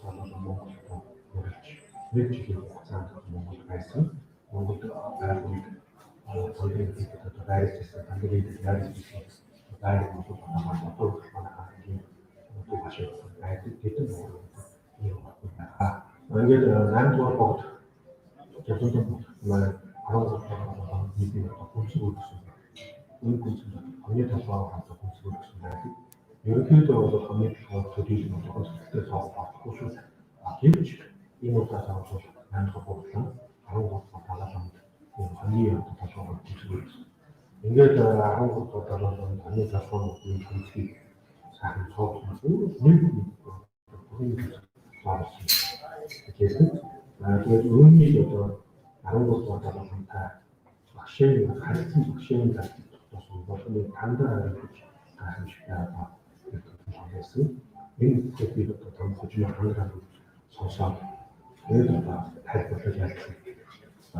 болоод Монголд үргэлж нэг жилийн хугацаанд Монголд байсан. Монголд байгууллагч хоёрын одоо байрч байсан. Даниэл Гоулманы байрыг бол одоо манай хашиг байдаг гэдэг нь ийм байна. Ингээд 8 дугаар богд зөвхөн манай 13 дугаар нийтийн хүнсгүүр гэсэн. Энэ хүнсгүүр хүний талбай хамт хүнсгүүр гэсэн байдаг. Ерөнхийдөө бол хүний талбай төдийлөн болох сэтгэл зовлонгүй шүү. Гэвч энэ удаагийн бол 8 дугаар богдлоо 13 дугаар талааланд хүний талбай хүнсгүүр гэсэн. Ингээд 13 дугаар талааланд хүний талбай хүнсгүүр сайхан цоглох нэг зовсон. Тэгээд үүнийг одоо 13 дугаар талаалантай багшийн харилцан багшийн тайлбар тогтоосон болгоны тандаа гэж таамж байгаа гэсэн. Энэ зүйлийг одоо том хожим хандаад сонсоод тэгээд одоо тайлбарлаж ялцсан.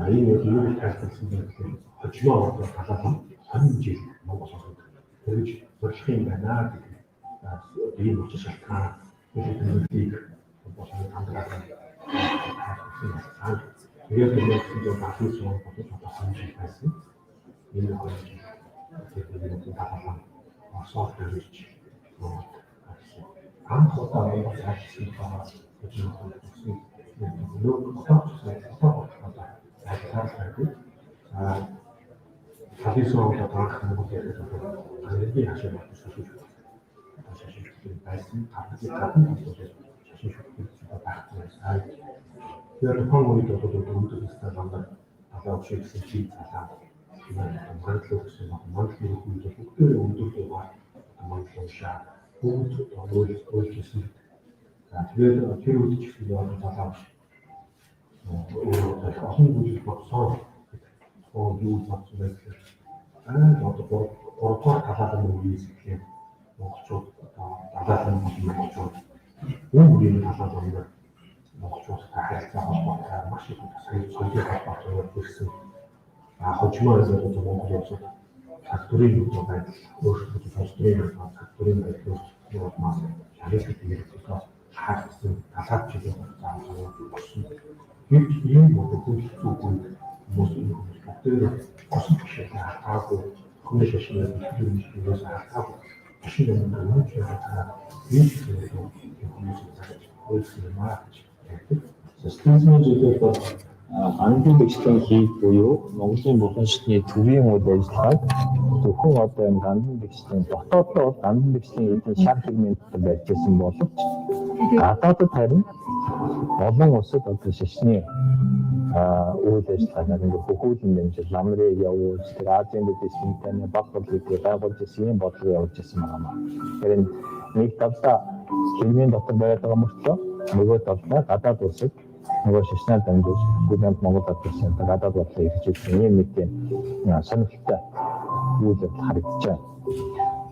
Энэ юу тайлбарласан бэ гэхээр хожимоо одоо талаалан 20 жил Монгол улсад тэгж зорилох юм байна гэдэг ийм учир шалтгаан зүйлийг болон тандаа тэгээд энэ багшийн суурь бодож бодсон юм байсан. Энэ хоёр тэгээд талаалан орсоор төрж анх удаа Монгол цаашдын байгаа гэж хэлсэн. Нөгөө талисоо анх Монгол энерги хашиг болсон. Байсан гадны шашин шүтгүүлсэн багцсан. Тэгээд тухайн үед бол өндөр настай ландаа талаа өгшөө гэсэн чиг талаа мандлуу гэсэн мандлын үед бүгдээ өндөр дугаар мандлуу шаа бүгд ойлжсэн. Тэгээд тэр үед ч гэсэн яг талаа өгш. Олон зүйл бодсон. Юу бодсон бэ гэхээр одоо 3 дугаар талаалын үеэс эхлээд монголчууд талаалын монголчууд үүний талаалын монголчуудтай харилцаа холбоотой маш их соёлын холбоотой ирсэн. Хожимоо зөв Монгол улсад факторийн үйл байдал өөрчлөлт факторийн байдал өөрчлөлт маш шалгалт хийгдсэн. Хаагдсан талаад чиглэл заавал өгсөн. Гэвч ийм бүхэл зүйлүүд хүмүүс бүгдээ госон бишээ хатаагүй хүний шашны зүйлээс хатаагүй бишээ юм уу ч яагаад ийм зүйлүүд хүмүүс өөрсдөө маач системийн зүйлүүд андын бэжлийн хийх буюу Монголын булан шатны төвийн үйл ажиллагааг зөвхөн одоо энэ андын бэжлийн дотооддоо андын бэжлийн эдийн шар сегменттэй барьж ирсэн боловч гадаадд харин олон улсад одоо шашны үйл ажиллагааг ингээ хөхүүлэн дэмжиж ламрыг явуулж тэр Азийн бүдисийн таны баг бодлогыг байгуулж ирсэн бодлого явуулж ирсэн байна. Тэр нэг талдаа хэмжээний дотор байгаа мөртлөө нөгөө талдаа гадаад улсад нөгөө шашнаар дамжуулж бүгд Монгол татсан гадаад бодлого хэрэгжүүлсэн юм нэг тийм сонирхолтой үйл явдал харагдаж байна.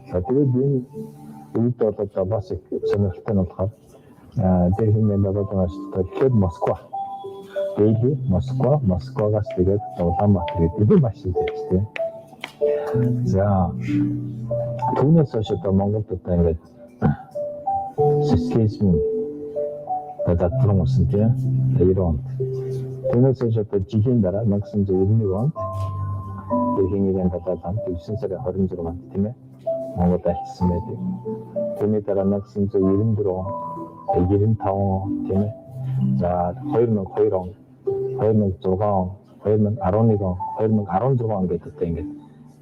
Тэгээд энэ үед бол одоо бас их сонирхолтой нь болохоор тэр хэмжээнд байгаа тэгэхээр Москва Дели, Москвагаас тэгээд Улаанбаатар гэдэг маш их тийм. За түүнээс хойш одоо Монголд одоо ингээд социализм тадатрон усан тийм 90 онд. Түүнээс хойш одоо жилийн дараа 1991 онд тэрхийнийхэн татаад 9 сарын 26-нд тийм ээ Монголд альцсан байдаг. Түүний дараа 1994 он, 95 он тийм ээ. За 2002 он 2006 он, 2011 он, 2016 он гэдэг одоо ингээд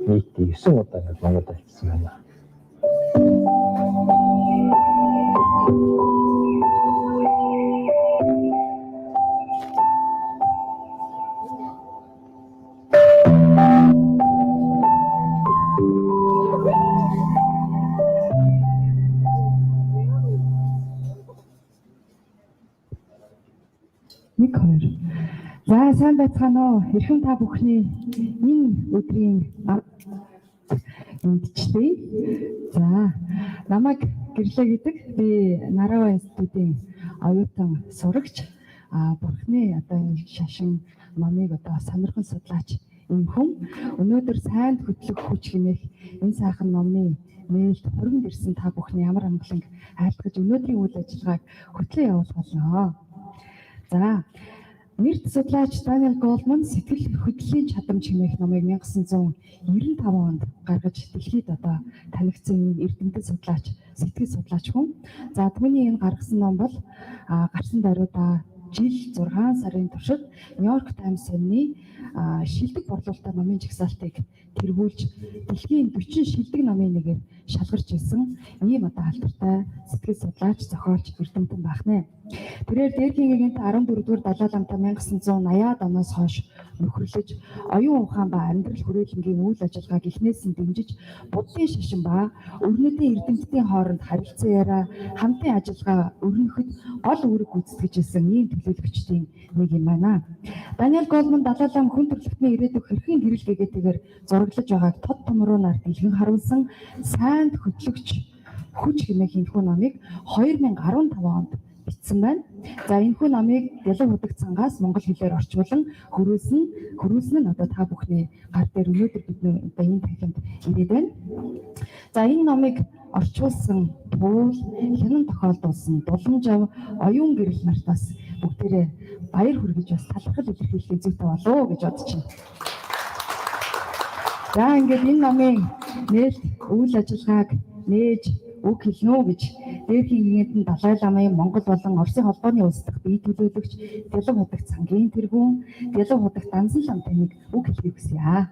нийт 9 удаа ингээд Монголд альцсан байна. За сайн байцгаана уу? Эрхэм та бүхний энэ өдрийн эндчтэй. За намайг гэрлээ гэдэг би Нарава институтийн оюутан сурагч бурхны одоо шашин номыг одоо сонирхон судлаач юм хүм өнөөдөр сайнд хөтлөх хүч хэмээх энэ сайхан номын нээлт хөрөнд ирсэн та бүхний ямар амгаланг айлтгаж өнөөдрийн үйл ажиллагааг хөтлөн явуулах болно. За, нэрт судлаач Даниел Гоулманы Сэтгэл хөдлөлийн чадамж хэмээх номыг 1995 онд гаргаж дэлхийд одоо танигдсан эрдэмтэн судлаач, сэтгэл судлаач хүн. За, түүний энэ гаргасан ном бол гарсан даруйда жил 6 сарын туршид Нью-Йорк Таймс сумны шилдэг борлуулалтаар номын жагсаалтыг тэргүүлж дэлхийн 40 шилдэг номын нэгээр шалгарч ирсэн ийм одоо алдартай сэтгэл судлаач, зохиолч эрдэмтэн байна. Тэрээр дээрхийн гэгэнт 14-р Далай ламтай 1980-аад оноос хойш нөхөрлөж, оюун ухаан ба амьдрал хүрээлэнгийн үйл ажиллагааг эхнээс нь дэмжиж, буддын шашин ба өрнөдийн эрдэмтдийн хооронд харилцан яриа, хамтын ажиллагаа өрнөхөд гол үүрэг гүйцэтгэж ирсэн ийм төлөөлөгчдийн нэг юм байна. Даниел Гоулманы Далай лам хүн төрөлхтний ирээдүйг хэрхэн гэрэл гэгээтэйгээр зураглаж байгааг тод томруулаар дэлгэн харуулсан САЙНД ХӨТЛӨХ ХҮЧ хэмээх энэхүү номыг 2015 онд бичсэн байна. За, энэхүү номыг ДИЛОВ ХУТАГТ САН-аас монгол хэлээр орчуулан хөрвүүлсэн нь одоо та бүхний гар дээр өнөөдөр бид одоо энэ танхимд ирээд байна. За, энэ номыг орчуулсан Туул, хянан тохиолдуулсан Дуламжав, оюун гэрэл нарт бас бүгдээрээ баяр хүргэж бас талархал илэрхийлэх зүйтэй болов гэж бодож байна. За, ингээд энэ номын нээлт үйл ажиллагааг нээж үг хэлнэ үү гэж дээрхийн гэгэнтэн Далай ламын Монгол болон Оросын холбооны улс дахь бие төлөөлөгч ДИЛОВ ХУТАГТ САН-гийн тэргүүн ДИЛОВ ХУТАГТ Дансан лам таныг үг хэлхийг хүсье.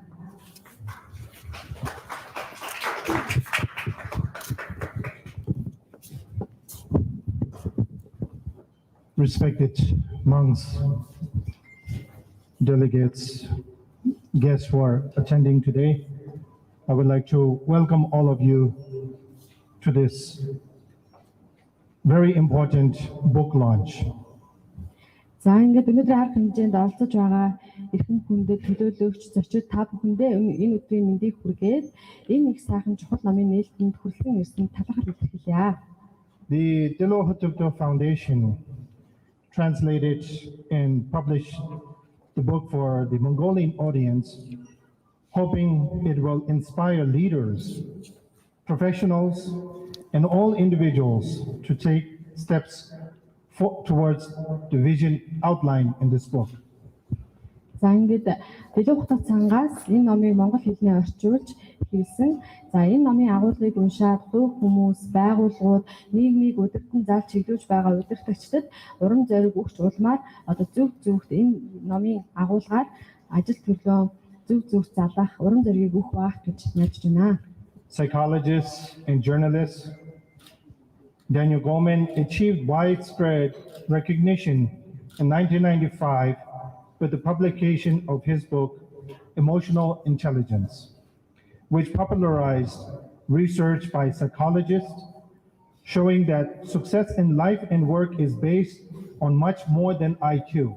Respected monks, delegates, guests who are attending today, I would like to welcome all of you to this very important book launch. За, ингээд өнөөдөр арга хэмжээнд оролцож байгаа эрхэм хүндэт төлөөлөгч зочид та бүхэндээ энэ өдрийн мэндийг хүргээд энэ их сайхан чухал номын нээлтэнд хүрэлцэн ирсэн талархал илэрхийлье. The ДИЛОВ ХУТАГТ Foundation translated and published the book for the Mongolian audience, hoping it will inspire leaders, professionals, and all individuals to take steps towards the vision outlined in this book. За, ингээд ДИЛОВ ХУТАГТ САН-аас энэ номыг монгол хэлээр орчуулж хийсэн. За, энэ номын агуулгыг уншаад хувь хүмүүс, байгууллагууд, нийгмийг удирдан зааж чиглүүлж байгаа удирдагчдад урам зориг өгч улмаар одоо зөвхт энэ номын агуулгаар ажил төрлөө зөв залгах урам зориг өгөх байх гэж найдаж байна. Psychologists and journalists Daniel Goulmаны achieved widespread recognition in 1995 with the publication of his book, Emotional Intelligence, which popularized research by psychologists showing that success in life and work is based on much more than IQ.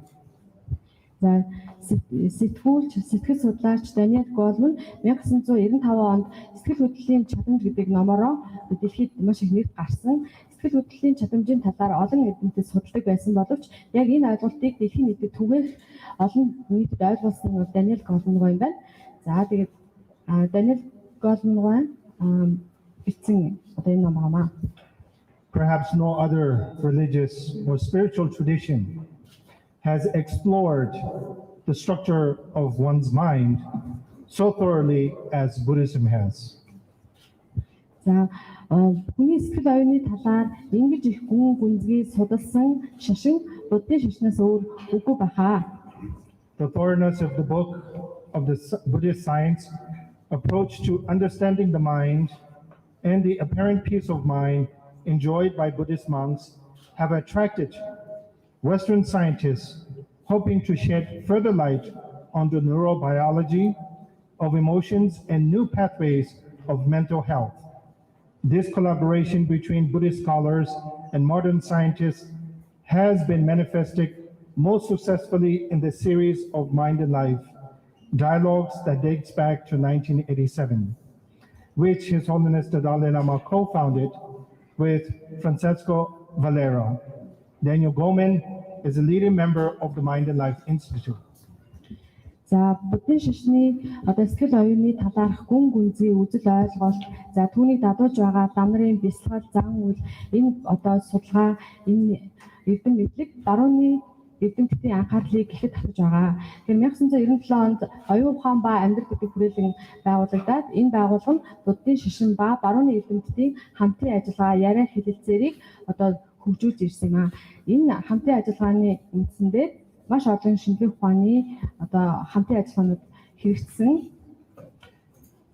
За, сэтгэл судлаач Даниел Гоулманы 1995 онд сэтгэл хөдлөлийн чадамж гэдэг номороо дэлхийд маш их нэр гарсан. Сэтгэл хөдлөлийн чадамжийн талаар олон эрдэмтэд судалдаг байсан боловч яг энэ ойлголтыг дэлхийн нийтэд түгээх олон нийтэд ойлгуулсан Даниел Гоулманы юм байна. За, тэгээд Даниел Гоулманы бичсэн одоо энэ ном аа. Perhaps no other religious or spiritual tradition has explored the structure of one's mind so thoroughly as Buddhism has. За, хүний сэтгэл оюуны талаар ингэж их гүн гүнзгий судалсан шашин буддын шашнаас өөр үгүй баха. The thoroughness of the book of the Buddhist science approach to understanding the mind and the apparent peace of mind enjoyed by Buddhist monks have attracted Western scientists hoping to shed further light on the neurobiology of emotions and new pathways of mental health. This collaboration between Buddhist scholars and modern scientists has been manifested most successfully in the series of Mind and Life dialogues that dates back to 1987, which His Holiness the Dalai Lama co-founded with Francesco Valero. Daniel Goulmany is a leading member of the Mind and Life Institute. За буддийн шашны одоо сэтгэл оюуны талаарх гүн гүнзгий үзэл ойлголт, за түүнийг дадуулж байгаа дам нарын бясалгал, зан үйл, энэ одоо судалгаа, энэ эрдэм мэдлэг барууны эрдэмтдийн анхаарлыг гэхэд татаж байгаа. Тэгэхээр 1997 онд оюун ухаан ба амьдрал гэдэг хүрээлэн байгуулагдаад энэ байгууллага нь буддийн шашин ба барууны эрдэмтдийн хамтын ажиллагаа, яриа хэлэлцээрийг одоо хөгжүүлж ирсэн юм аа. Энэ хамтын ажиллагааны үндсэндээ маш олон шинжлэх ухааны одоо хамтын ажиллагаанууд хэрэгжсэн.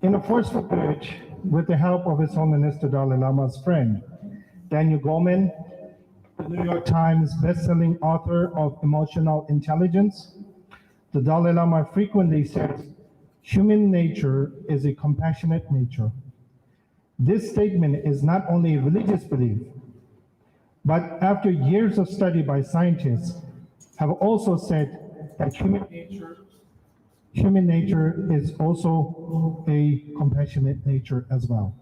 In a forceful pitch, with the help of His Holiness the Dalai Lama's friend, Daniel Goulmаны, the New York Times best-selling author of Emotional Intelligence, the Dalai Lama frequently says, human nature is a compassionate nature. This statement is not only a religious belief, but after years of study by scientists, have also said that human nature is also a compassionate nature as well.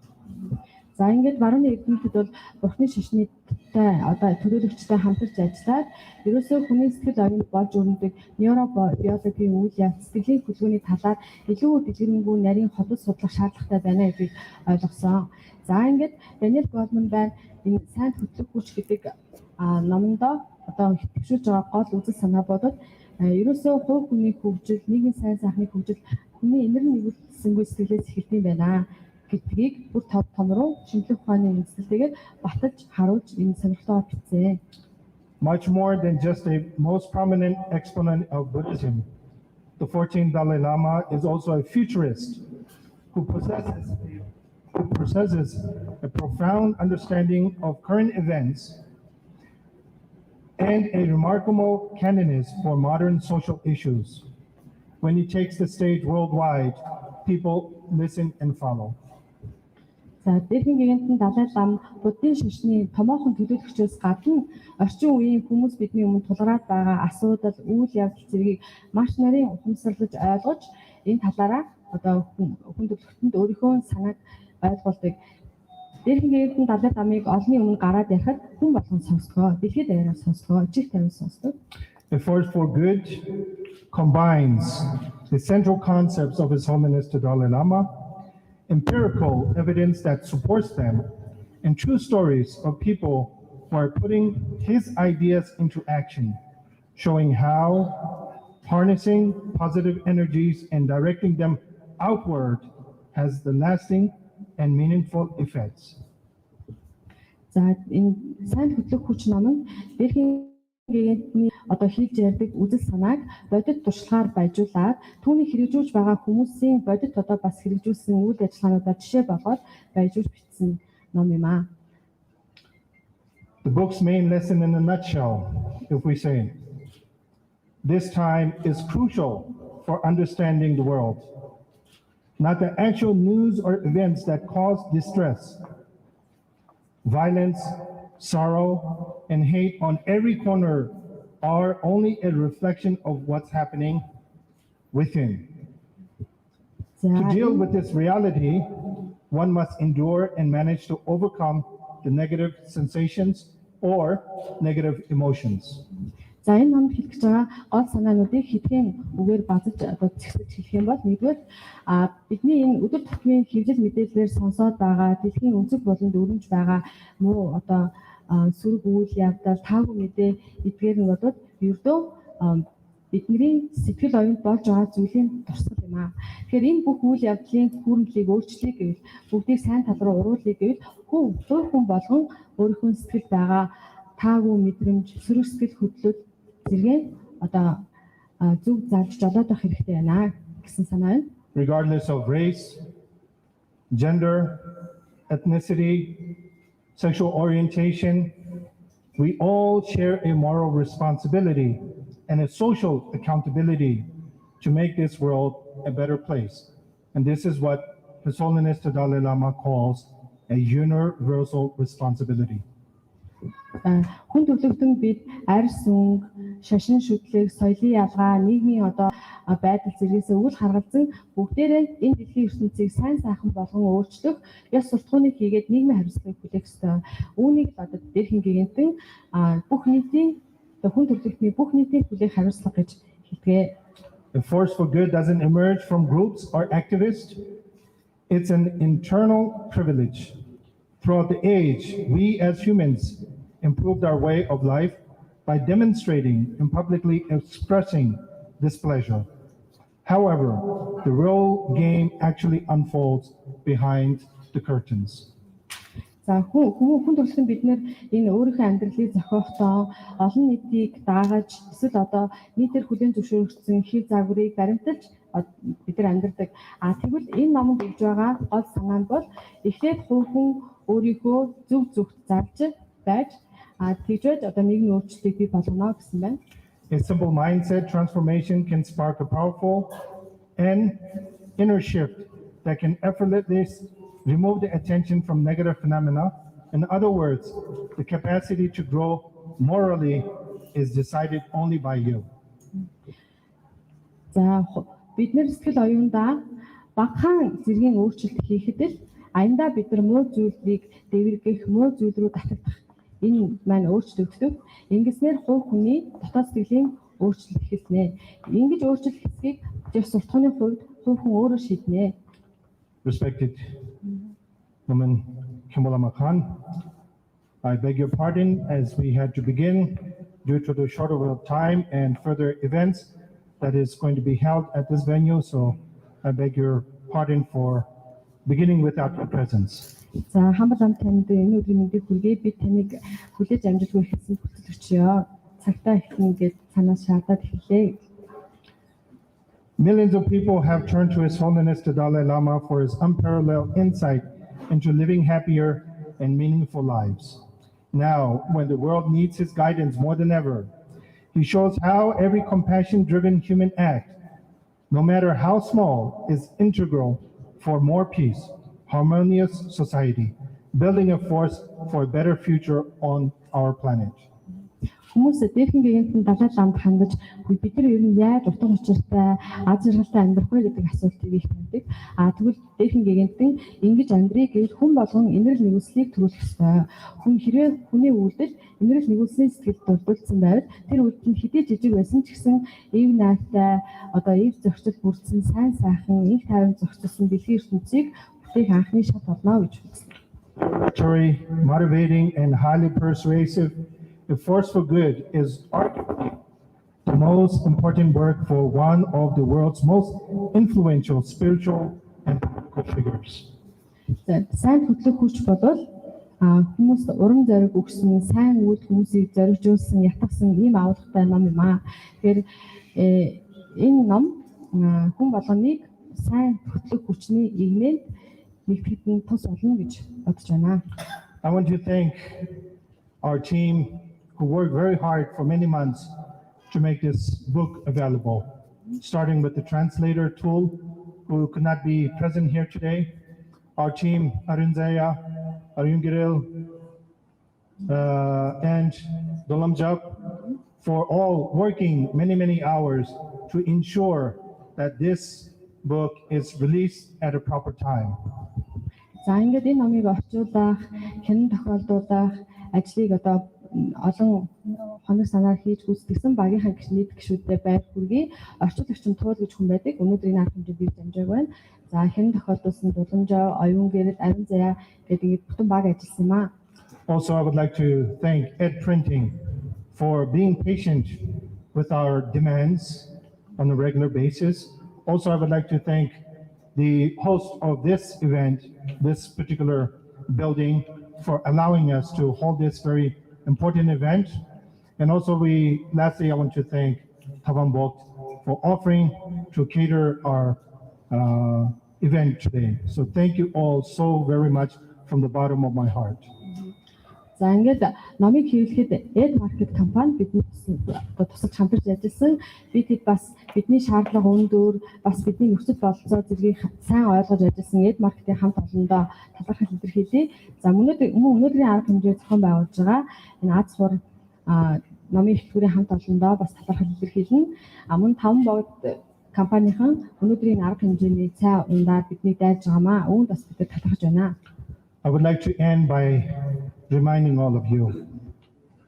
За ингээд барууны эрдэмтэд бол бурхны шашнытай одоо төлөөлөгчтэй хамтарч ажиллаад ерөөсөө хүний сэтгэл оюунд болж өрнөдөг нейробиологийн үйл явц, сэтгэлийн хөдөлгөөний талаар илүү дэлгэрэнгүй нарийн хотод судлах шаардлагатай байна гэдгийг ойлгосон. За ингээд Даниел Гоулманы байна энэ САЙНД ХӨТЛӨХ ХҮЧ гэдэг номондоо одоо төвшүүлж байгаа гол үзэл санаа бодод ерөөсөө хувь хүний хөгжил, нийгмийн сайн сайхны хөгжил хүний инэр нэгүүлсэнгүй сэтгэлээс эхэлдэг байна гэдгийг бүр том руу шинжлэх ухааны үндэслэлтэйгээр баталж харуулж энэ сонирхолтой бичсэн. Much more than just a most prominent exponent of Buddhism, the 14th Dalai Lama is also a futurist who possesses a profound understanding of current events and a remarkable keenness for modern social issues. When he takes the stage worldwide, people listen and follow. За дээрхэн гинтэн Далай Лама буддийн шашны томоохон төлөөлөгчөөс гадна орчин үеийн хүмүүс бидний өмнө тулгараад байгаа асуудал, үйл явдал зэргийг маш нарийн ухамсарлаж ойлгож энэ талаараа одоо хүн төлөвлөлтөнд өөрийнхөө санааг ойлгуулдаг. Дээрхэн гинтэн Далай Ламыг олонний өмнө гараад ярихад хүн болгон сонсгоо, дэлхийд даяараа сонсгоо, жиг тавин сонсдог. The force for good combines the central concepts of His Holiness the Dalai Lama, empirical evidence that supports them, and true stories of people who are putting his ideas into action, showing how harnessing positive energies and directing them outward has the lasting and meaningful effects. За энэ САЙНД ХӨТЛӨХ ХҮЧ номонд дээрхийн гинтний одоо хийж ярьдаг үзэл санааг бодит туршлагаар баяжуулаад түүнийг хэрэгжүүлж байгаа хүмүүсийн бодит одоо бас хэрэгжүүлсэн үйл ажиллагаануудаа жишээ болгоод баяжуулж бичсэн ном юм аа. The book's main lesson in a nutshell, if we say, this time is crucial for understanding the world. Not the actual news or events that cause distress, violence, sorrow, and hate on every corner are only a reflection of what's happening within. To deal with this reality, one must endure and manage to overcome the negative sensations or negative emotions. За энэ номд хэлж байгаа гол санаануудыг хэдхэн үгээр базаж одоо зэгсэж хэлэх юм бол нэгдүгээр бидний энэ өдөр тутмын хэвлэл мэдээллээр сонсоод байгаа дэлхийн өнцөг болонд өрнөж байгаа муу одоо сөрөг үйл явдал таагүй мэдээ эдгээр нь бодоод ердөө бидний сэтгэл оюунд болж байгаа зүйлийн дурсгал юм аа. Тэгэхээр энэ бүх үйл явдлын хүрэмжлийг өөрчлөе гэвэл бүгдийг сайн тал руу уруулъя гэвэл хүн болгон өөрийнхөө сэтгэл байгаа таагүй мэдрэмж, сөрөг сэтгэл хөдлөл зэрэг одоо зүг залж жолоод байх хэрэгтэй байна гэсэн санаа байна. Regardless of race, gender, ethnicity, sexual orientation, we all share a moral responsibility and a social accountability to make this world a better place. And this is what His Holiness the Dalai Lama calls a universal responsibility. Хүн төрлөختөн бид арьс өнгө, шашин шүтлэг, соёлын ялгаа, нийгмийн одоо байдал зэргээс үл харгалзан бүгдээрээ энэ дэлхийн ертөнцийг сайн сайхан болгон өөрчлөх ёс суртахууныг хийгээд нийгмийн хариуцлагыг хүлээх ёстой. Үүнийг одоо дээрхэн гинтэн бүх нийтийн хүн төрлөختний бүх нийтийн хүлээх хариуцлага гэж хэлдэг. A force for good doesn't emerge from groups or activists. It's an internal privilege. Throughout the age, we as humans improved our way of life by demonstrating and publicly expressing displeasure. However, the real game actually unfolds behind the curtains. За хүн төрөлхтөн бид нэр энэ өөрийнхөө амьдралыг зохиохдоо олон нийтийг даагаж эсвэл одоо нийтээр хүлээн зөвшөөрөгдсөн хэв загварыг баримталж бид нар амьдардаг. Тэгвэл энэ номонд өгж байгаа гол санаа нь бол эхлээд хүн өөрийнхөө зөв зөвхт зарж байж тэгж байж одоо нэгэн өөрчлөлтийг бий болгоно гэсэн байна. A simple mindset transformation can spark a powerful and inner shift that can effortlessly remove the attention from negative phenomena. In other words, the capacity to grow morally is decided only by you. За бид нар сэтгэл оюундаа багахан зэргийн өөрчлөлт хийхэд л аяндаа бид нар муу зүйлийг дэвэргэх, муу зүйл рүү татагдах энэ маань өөрчлөгддөг. Ингэснээр хувь хүний дотоод сэтгэлийн өөрчлөлт эхэлнэ. Ингэж өөрчлөлт хэсгийг зөв суртахууны хувьд хувь хүн өөрөө шийднэ. Respected Woman Khan, I beg your pardon as we had to begin due to the short of time and further events that is going to be held at this venue. So I beg your pardon for beginning without your presence. За хамбалам танд энэ өдрийн мэндийг хүргэе. Би таныг хүлээж амжилтгүй хэлсэн бүтэлчээ. Цагтаа ихнэ гэж санаас шаардаад эхэллээ. Millions of people have turned to His Holiness the Dalai Lama for his unparalleled insight into living happier and meaningful lives. Now, when the world needs his guidance more than ever, he shows how every compassion-driven human act, no matter how small, is integral for more peace, harmonious society, building a force for a better future on our planet. Хүмүүс дээрхэн гэгэнтэн Далай ламд хандаж бид нар ер нь яаж утга учиртай аз жаргалтай амьдрах вэ гэдэг асуултыг их тавьдаг. Тэгвэл дээрхэн гэгэнтэн ингэж амьдрыг гэвэл хүн болгон инэрл нэгүслийг төрүүлэх ёстой. Хүн хэрвээ хүний үйлдэл инэрл нэгүслийн сэтгэл дурдулсан байвал тэр үйлдэл нь хэдий жижиг байсан ч гэсэн эв найтай одоо эв зөрчил бүрдсэн сайн сайхан их тайван зохицуулсан дэлхийн ертөнцийг бүтээх анхны шат болно гэж Truly motivating and highly persuasive. The force for good is arguably the most important work for one of the world's most influential spiritual and political figures. Сайн хөтлөх хүч бодвол хүмүүст урам зориг өгсөн, сайн үйл хүмүүсийг зоригжуулсан, ятгсан ийм аврагтай ном юм аа. Тэгэхээр энэ ном хүн болгоныг сайн хөтлөх хүчний игнэнд нэгтгэхэд тус болно гэж бодож байна. I want to thank our team who worked very hard for many months to make this book available, starting with the translator tool who could not be present here today, our team, Arunzaya, Arungiril, and Dolamjap, for all working many hours to ensure that this book is released at a proper time. За ингээд энэ номыг орчуулах, хянан тохиолдуулах ажлыг одоо олон хоног санаар хийж гүйцэтгэсэн багийнхаа гишүүдтэй байр хүргэе. Орчуулагч нь туул гэж хүн байдаг. Өнөөдрийн арга хэмжээ бий дамжааг байна. За хянан тохиолдуулсан Дуламжаа, Оюун гэрэл, Арин заяа гэдэг бүтэн баг ажилласан юм аа. Also, I would like to thank Ed Printing for being patient with our demands on a regular basis. Also, I would like to thank the host of this event, this particular building, for allowing us to hold this very important event. And also lastly, I want to thank Tavambok for offering to cater our event today. So thank you all so very much from the bottom of my heart. За ингээд номыг хэвлэхэд Ed Market компани бидний тусаж хамтарч ажилласан. Бид бас бидний шаардлага өндөр, бас бидний нөхцөл бололцоо зэргийг сайн ойлгож ажилласан Ed Market-ийн хамт олондоо талархал илэрхийлье. За өнөөдрийн арга хэмжээ зохион байгуулж байгаа энэ Аз хур номын ихтгэврийн хамт олондоо бас талархал илэрхийлнэ. Мөн 5 богд компанийн өнөөдрийн арга хэмжээний цай ундаар бидний дайж байгаамаа. Үүнд бас бид талархаж байна. I would like to end by reminding all of you,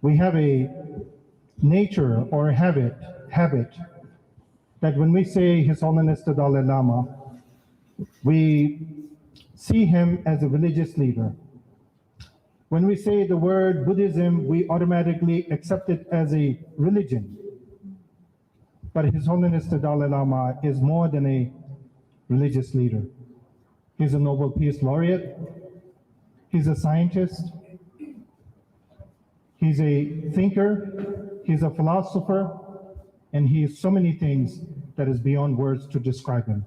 we have a nature or a habit that when we say His Holiness the Dalai Lama, we see him as a religious leader. When we say the word Buddhism, we automatically accept it as a religion. But His Holiness the Dalai Lama is more than a religious leader. He's a Nobel Peace Laureate. He's a scientist. He's a thinker. He's a philosopher. And he is so many things that is beyond words to describe him.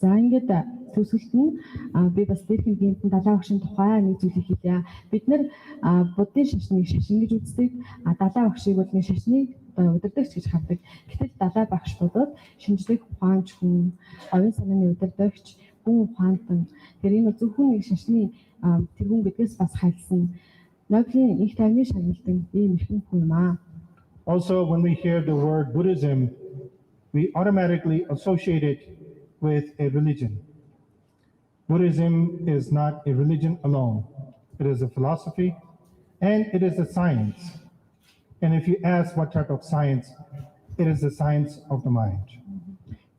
За ингээд төгсгөлт нь би бас дээрхэн гинтэн далай багшийн тухай нэг зүйлийг хэлье. Бид нэр буддын шашныг шашин гэж үздэг. Далай багшийг бол нэг шашныг удирдагч гэж хардаг. Гэтэл далай багшуудад шинжлэх ухаанч хүн, оюун санааны удирдагч, хүн ухаантан. Тэр энэ зөвхөн нэг шашны тэргүүн гэдгээс бас хайлсан. Нобелийн их тайвны шагналдан ийм ихэнх хүн юм аа. Also, when we hear the word Buddhism, we automatically associate it with a religion. Buddhism is not a religion alone. It is a philosophy and it is a science. And if you ask what type of science, it is the science of the mind.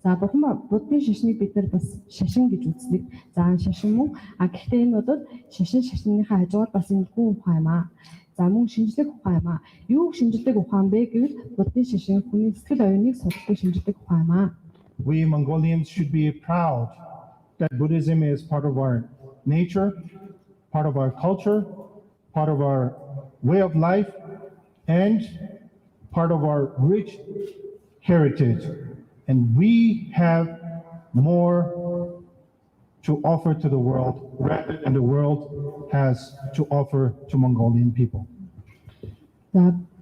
За бурхан буддын шашныг бид нар бас шашин гэж үздэг. За шашин мөн гэхдээ энэ бодод шашныхаа хажуугаар бас энэ хүн ухаан юм аа. За мөн шинжлэх ухаан юм аа. Юу шинжлэх ухаан бэ гэвэл буддын шашин хүний сэтгэл оюуныг судалдаг шинжлэх ухаан юм аа. We Mongolians should be proud that Buddhism is part of our nature, part of our culture, part of our way of life, and part of our rich heritage. And we have more to offer to the world rather than the world has to offer to Mongolian people.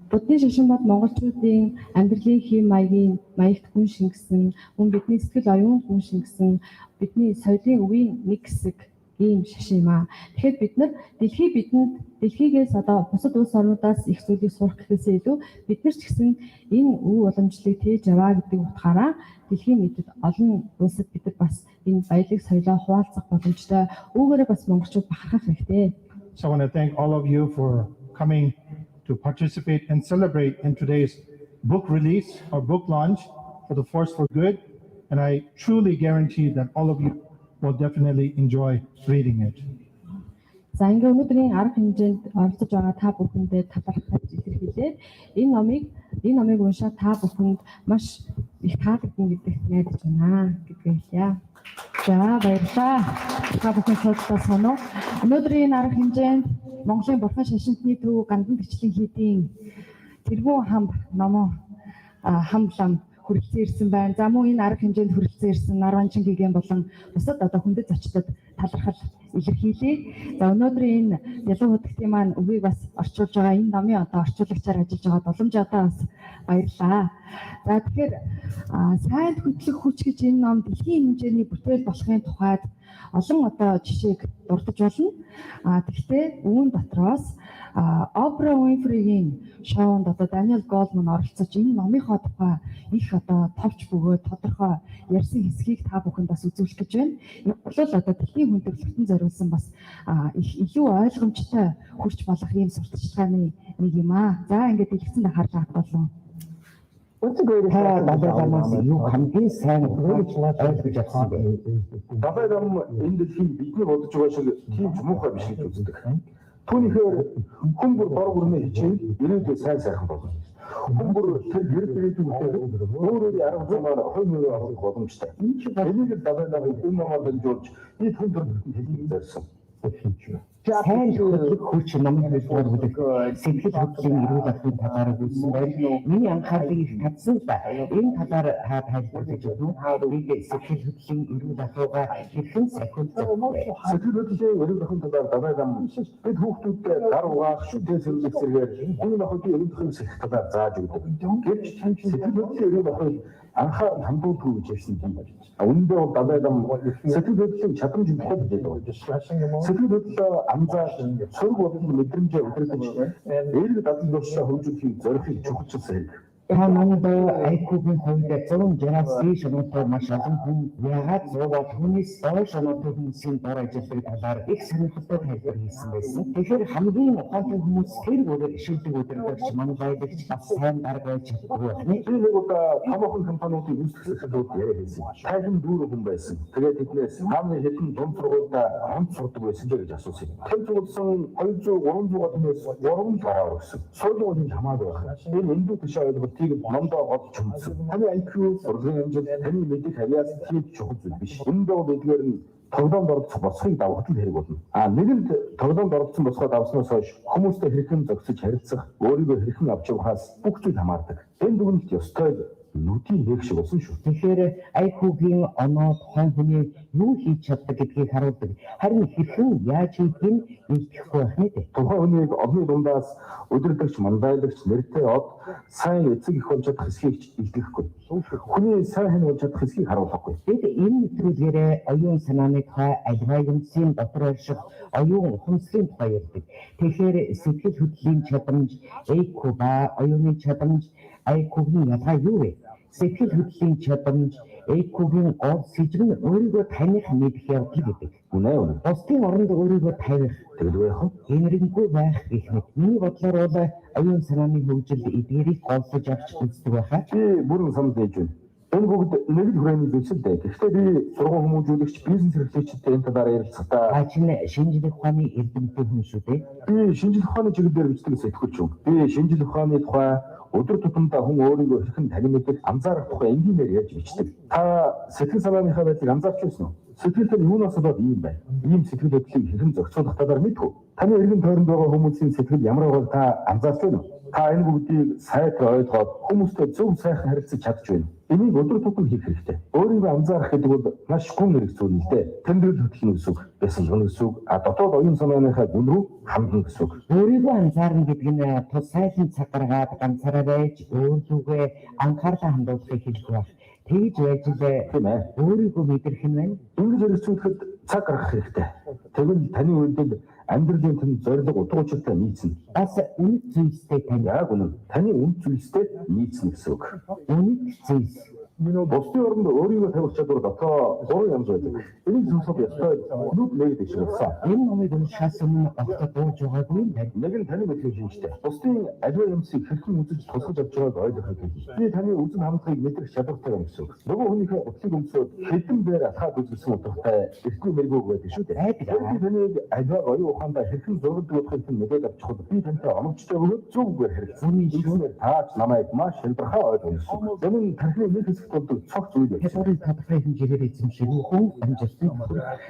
Буддын шашин бод монголчуудын амьдралын хэм маягийн маягт хүн шингэсэн, мөн бидний сэтгэл оюун хүн шингэсэн, бидний соёлын өвийн нэг хэсэг ийм шашин юм аа. Тэгэхээр бид нар дэлхийгээс одоо бусад улс орнуудаас их зүйлийг сурах гэхээсээ илүү бид нар ч гэсэн энэ өв уламжлалыг тээж аваа гэдэг утгаараа дэлхийн нийтэд олон улсад бид нар бас энэ баялаг соёлоо хуваалцах боломжтой. Үүгээрээ бас монголчууд бахархах хэрэгтэй. So I want to thank all of you for coming to participate and celebrate in today's book release or book launch for The Force for Good. And I truly guarantee that all of you will definitely enjoy reading it. За ингээ өнөөдрийн арга хэмжээнд оролцож байгаа та бүхэндээ талархаж илэрхийлээд энэ номыг уншаад та бүхэнд маш их таалагдана гэдэгт найдаж байна гэдгийг хэлье. За баярлалаа. Та бүхэн сонсож соноо. Өнөөдрийн арга хэмжээнд Монголын бурхан шашинтны төв гандан бичлэг хийдийн тэргүүн хамб номоо хамлам хүрэлцэн ирсэн байна. За мөн энэ арга хэмжээнд хүрэлцэн ирсэн Нарванчин гигэн болон бусад одоо хүндэт зочдод талархал илэрхийлье. За өнөөдрийн энэ ДИЛОВ ХУТАГТ маань үгийг бас орчуулж байгаа энэ номын одоо орчуулагчаар ажиллаж байгаа Боломжоодоо бас баярлалаа. За тэгэхээр САЙНД ХӨТЛӨХ ХҮЧ гэж энэ ном дэлхийн хэмжээний бүтээл болохын тухайд олон одоо жишээг дурдж болно. Тэгэхдээ үүн дотроос Опра Уинфригийн шоунд одоо Даниел Гоулманы оролцож энэ номынхоо тухай их одоо товч бөгөөд тодорхой ярьсан хэсгийг та бүхэнд бас үзүүлэх гэж байна. Энэ бол одоо дэлхийн хүн төрөлхтөн зориулсан бас илүү ойлгомжтой хүрч болох ийм сурталчилгааны нэг юм аа. За ингээд дэлгэцэн анхаарлаа хатуулсан. Далай ламаас юу хамгийн сайн ойлгож авсан бэ? Далай лам энэ дэлхийн бидний бодож байгаа шиг тийм ч муухай биш гэж үздэг. Түүнийхээр хүн бүр дор бүрнээ хичээл ирээдүйд сайн сайхан болно. Хүн бүр тэр гэрэлтээд өөрөөр арга замаар хоймоо авах боломжтой. Энийг далай лам энэ номоор дэмжиж нийт хүн төрөлхтөнд хэлхийг зорьсон. САЙНД ХӨТЛӨХ ХҮЧ номын хэлбэр бүлэг сэтгэл хөдлөлийн эрүүл ахуйн талаар үзсэн байна. Миний анхаарлыг их татсан ба энэ талаар тайлбарлаж өгнө. Бид сэтгэл хөдлөлийн эрүүл ахуйгаа хэрхэн сахиулах вэ? Сэтгэл хөдлөлийн эрүүл ахуйн талаар далай лам бид хүүхдүүдтэй гар угаах, шүтээ сэргийлэх зэргээр энэ ахуйн эрүүл ахуйн талаар зааж өгдөг. Гэвч сэтгэл хөдлөлийн эрүүл ахуй анхаарал хандуулдаг гэж ярьсан юм байна. Үүндээ бол далай лам сэтгэл хөдлөлийн чадамж өгөх гэж байна. Сэтгэл хөдлөлөө амзааш сөрөг болон мэдрэмжээ өдрөж эерэг дадлын туршаа хөгжүүлэхийг зорихыг чухалчилсан хэрэг. Хамандо айкугийн хувьд 160-аас дээш оноотой маш олон хүн яагаад 100-аад хүнээс доош оноотой хүмүүсийн дор ажилладаг талаар их сонирхолтой тайлбар хийсэн байсан. Тэгэхээр хамгийн ухаантай хүмүүс тэр өөрөөр ишүүлдэг удирдагч, манлайлагч бас сайн дарга байж чаддгүй байна. Би нэг удаа томоохон компаниудыг үүсгэхэд яриа хийсэн. Тайхан дүүрэг хүн байсан. Тэгээд тэднээс хааны хэдэн дунд сургуультай хамт сурдаг байсан гэж асуусан. Тэр сургуулсан 200-300 хүнээс 3 гараа өгсөн. Сургуулийн хамаагүй байна. Энэ эндүү тийш ойлголтыг номдоо голж хүнсэн. Таны IQ, урлагийн амжилт, таны мэдих авиас тийм чухал зүйл биш. Үндэ бидгээр нь тоглоомд оролцох босхийг давхад л хэрэг болно. Нэгэнд тоглоомд оролцсон босгоод авснаас хойш хүмүүстэй хэрхэн зохицож харилцах, өөрийгөө хэрхэн авч явахаас бүх зүйл хамаардаг. Энэ дүгнэлт ёстой нүдийн нэг шиг болсон шүү. Тэгэхээр IQ-гийн оноо тухайн хүний юу хийж чаддаг гэдгийг харуулдаг. Харин хэрхэн яаж хийдгийг нь мэддэхгүй байх нэ. Тухайн хүнийг олонний дундаас удирдагч, манлайлагч, нэртэй од, сайн эцэг их болж чадах хэсгийг илтгэхгүй. Хүний сайн хэн болж чадах хэсгийг харуулахгүй. Бид энэ нэвтрүүлгээрээ оюун санааны тухай альва юмсын дотор орших оюун ухамсарын тухай ярьдаг. Тэгэхээр сэтгэл хөдлөлийн чадамж, IQ ба оюуны чадамж, IQ-гийн ялгаа юу вэ? Сэтгэл хөдлөлийн чадамж, IQ-гийн гол сэжиг нь өөрийгөө таних мэдэх явдал гэдэг. Үнэ. Бусдын оронд өөрийгөө тавих, Тэгвэл яах вэ? гэнэрэнгүй байх гэх мэт. Миний бодлоор бол оюун санааны хөгжилд эдгээрийг голдож авч үздэг байхаа. Би бүрэн санал дээж байна. Энэ бүгд нэг л хүрээний зүйлсэл дээ. Гэхдээ би сургууль хүмүүжүүлэгч, бизнес эрхлэгчтэй энэ талаар ярилцахдаа Чинь шинжлэх ухааны эрдэмтэн хүн шүү дээ. би шинжлэх ухааны чиглэлээр бичдэг сэтгэлч юм. Би шинжлэх ухааны тухай өдөр тутамдаа хүн өөрийгөө хэрхэн тань мэдэх, анзаарах тухай энгийнээр ярьж бичдэг. Та сэтгэл санааныхаа байдлыг анзаарч байсан уу? Сэтгэлтэй юунаас болоод ийм байна? Ийм сэтгэл хөдлөлийг хэрхэн зохицуулах талаар мэдв үү? Таны эргэн тойронд байгаа хүмүүсийн сэтгэл ямар байгааг та анзаарч байна уу? Та энэ бүгдийг сайтар ойлгоод хүмүүстэй зөв сайхан харилцаж чадж байна. Энийг өдөр тутам хийх хэрэгтэй. Өөрийгөө анзаарах гэдэг бол маш гүн хэрэг зүйл л дээ. Тэмдэглэл хөтлөх гэсэн үг. Бясалгах гэсэн үг. Дотоод оюун санааныхаа гүн рүү хандна гэсэн үг. Өөрийгөө анзаарна гэдэг нь тус сайхан цаг гаргаад ганцаараа байж өөрлөгөө анхаарлаа хандуулахыг хэлэх байх. Тэгж байж л Тийм ээ. өөрийгөө мэдрэх нь байна. Ингэж хэрэгцүүлэхэд цаг гаргах хэрэгтэй. Тэгвэл таны үйлдэл амьдралын тань зориг утга учиртай нийцнэ. Бас үнэт зүйлстэй тань. Яг үнэн. Таны үнд зүйлстэй нийцнэ гэсэн үг. Үнэт зүйлс. Бусдын оронд өөрийгөө тавих чадвар дотоо 3 янз байдаг. Энийг зөвсөх ёстой нүд нэг дэвш болсон. Энэ номыг уншихаас өмнө огтод дууж байгаагүй юм байна. Нэг нь таны мэдлэг шинжтэй. Бусдын аливаа юмсыг хэрхэн үзэж тусгаж авч байгааг ойлгохыг хэлнэ. Би таны үзэн хамтлагыг мэдрэх чадвартай юм гэсэн үг. Нөгөө хүнийхээ утлыг өмсөд хэдэн бээр алхаад үзсэн утгатай эртний мэрэгүүг байдаг шүү дээ. Би таныг аливаа оюун ухаандаа хэрхэн зургаддаг болохыг мэдээд авчихвал би тантай оновчтой бөгөөд зөв үгээр хэрэгцээ. Таач намайг маш шилбэрхаа ойлгосон. Энэ тархины нэг хэсэг болдог цогц үйл явдал. Тэрийг тодорхой хэмжээгээр эзэмших хүн амжилттай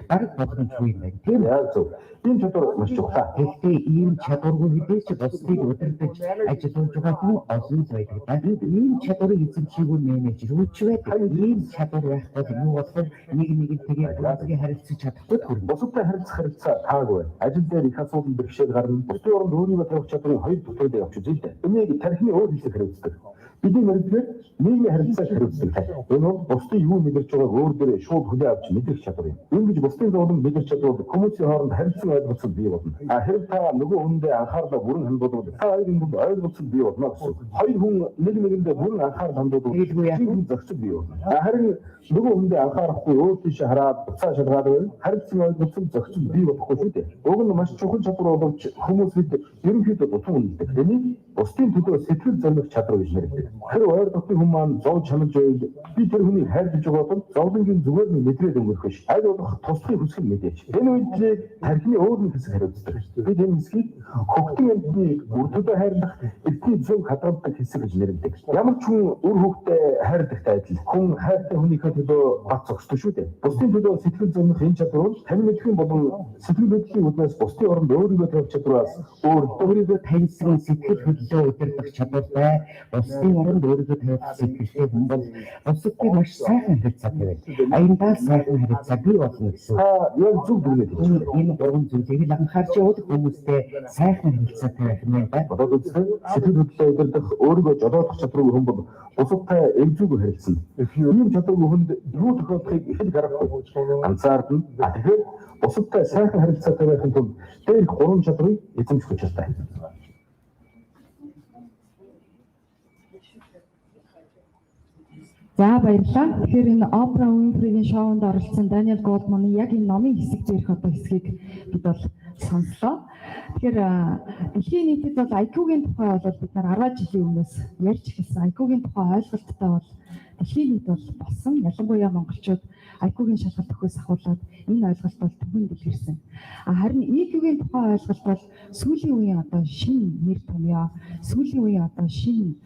дараг боломжгүй юм байна. Тийм Яг зөв. Энэ чадвар маш чухал. Гэхдээ ийм чадваргүй хэдийч бусдыг удирдах ажиллаж байгаа хүн олон байдаг. Бид ийм чадварыг эзэмшээгүй менежер үуч байдаг. Ийм чадвар байх бол юу болох нэг нэгэндээ бүгдийг харилцаж чадахгүй төрн. Бусадтай харилцах харилцаа таагүй. Ажил дээр их асуудал бэрхшээл гарна. Бусдын оронд өөрийгөө тавих чадварын хоёр бүтээлийг авч үзье л дээ. Энийг тархины өөр хэлээр хариуцдаг. Бидний мэрэгчлэр нийгмийн харилцааг хариуцдаг. Энэ бол бусдын юу мэдэрч байгааг өөр дээрээ шууд хүлээн авч мэдэх чадвар юм. Ингэж бусдын зовлон мэдэрч чадвал хүмүүсийн хооронд харилцан ойлголцол бий болно. Хэрэг та нөгөө хүндээ анхаарлаа бүрэн хандуулвал та хоёрын бүнд ойлголцол бий болно гэсэн. Хоёр хүн нэг нэгэндээ бүрэн анхаарал хандуулвал зохицол бий болно. Харин нөгөө хүндээ анхаарахгүй өөр тийш хараад буцаа шалгаад байвал харилцан ойлголцол зохицол бий болохгүй шүү дээ. Уг нь маш чухал чадвар боловч хүмүүс бид ерөнхийдөө дутуу үнэлдэг. Энийг бусдын төлөө сэтгэл зөрмөх чадвар гэж нэрдэг. Тэр ойр дотны хүн маань зов чанаж байвал би тэр хүнийг хайрлаж байгаа бол зовлонгийн зүгээр нь мэдрээд өнгөрөх биш. Аль болох туслахыг хүсэх мэдээж. Энэ үйлдэлийг тархины өөр нэг хэсэг хариуцдаг. Бид энэ хэсгийг хөгтөн амьтны үрдүдэ хайрлах эдний зөв хадгалдаг хэсэг гэж нэрдэг. Ямар ч хүн үр хөвгтөд хайрладагтай адил. Хүн хайртай хүнийхээ төлөө бат зогсдог шүү дээ. Бусдын төлөө сэтгэл зөрмөх энэ чадвар бол тань мэдхийн болон сэтгэл хөдлөлийн үднээс бусдын оронд өөрийгөө тавих чадвараас өөр өөрийгөө таньсан сэтгэл хөдлөлөө удирдах чадвартай бусдын оронд өөрийгөө тавих сэтгэлтэй хүн бол бусдыг маш сайхан харилцаатай байна. Аяндаа сайхан харилцаа бий болно гэсэн. Яг зөв дүгнэж байна. Энэ гурван зүйлийг л анхаарч явах хүмүүстэй сайхан харилцаатай байх юм байна. Одоо үзсэн сэтгэл хөдлөлөө удирдах өөрийгөө жолоодох чадваргүй хүн бол бусадтай эгзүүгээр харилцана. Ийм чадваргүй хүнд юу тохиолдохыг ихэд гаргахгүй. Ганцаардна. Тэгэхээр бусадтай сайхан харилцаатай байхын тулд дээрх 3 чадварыг эзэмших учиртай. За баярлалаа. Тэгэхээр энэ Опра Уинфригийн шоунд оролцсон Даниел Гоулманы яг энэ номын хэсэг дээрх одоо хэсгийг бид бол сонслоо. Тэгэхээр дэлхийн нийтэд бол IQ-гийн тухай бол бид нар 10 жилийн өмнөөс ярьж эхэлсэн. IQ-гийн тухай ойлголттой бол дэлхийн нийт бол болсон. Ялангуяа монголчууд IQ-гийн шалгалт өгөхөөс ахуулаад энэ ойлголт бол түгээн дэлгэрсэн. Харин EQ-гийн тухай ойлголт бол сүүлийн үеийн одоо шинэ нэр томьёо, сүүлийн үеийн одоо шинэ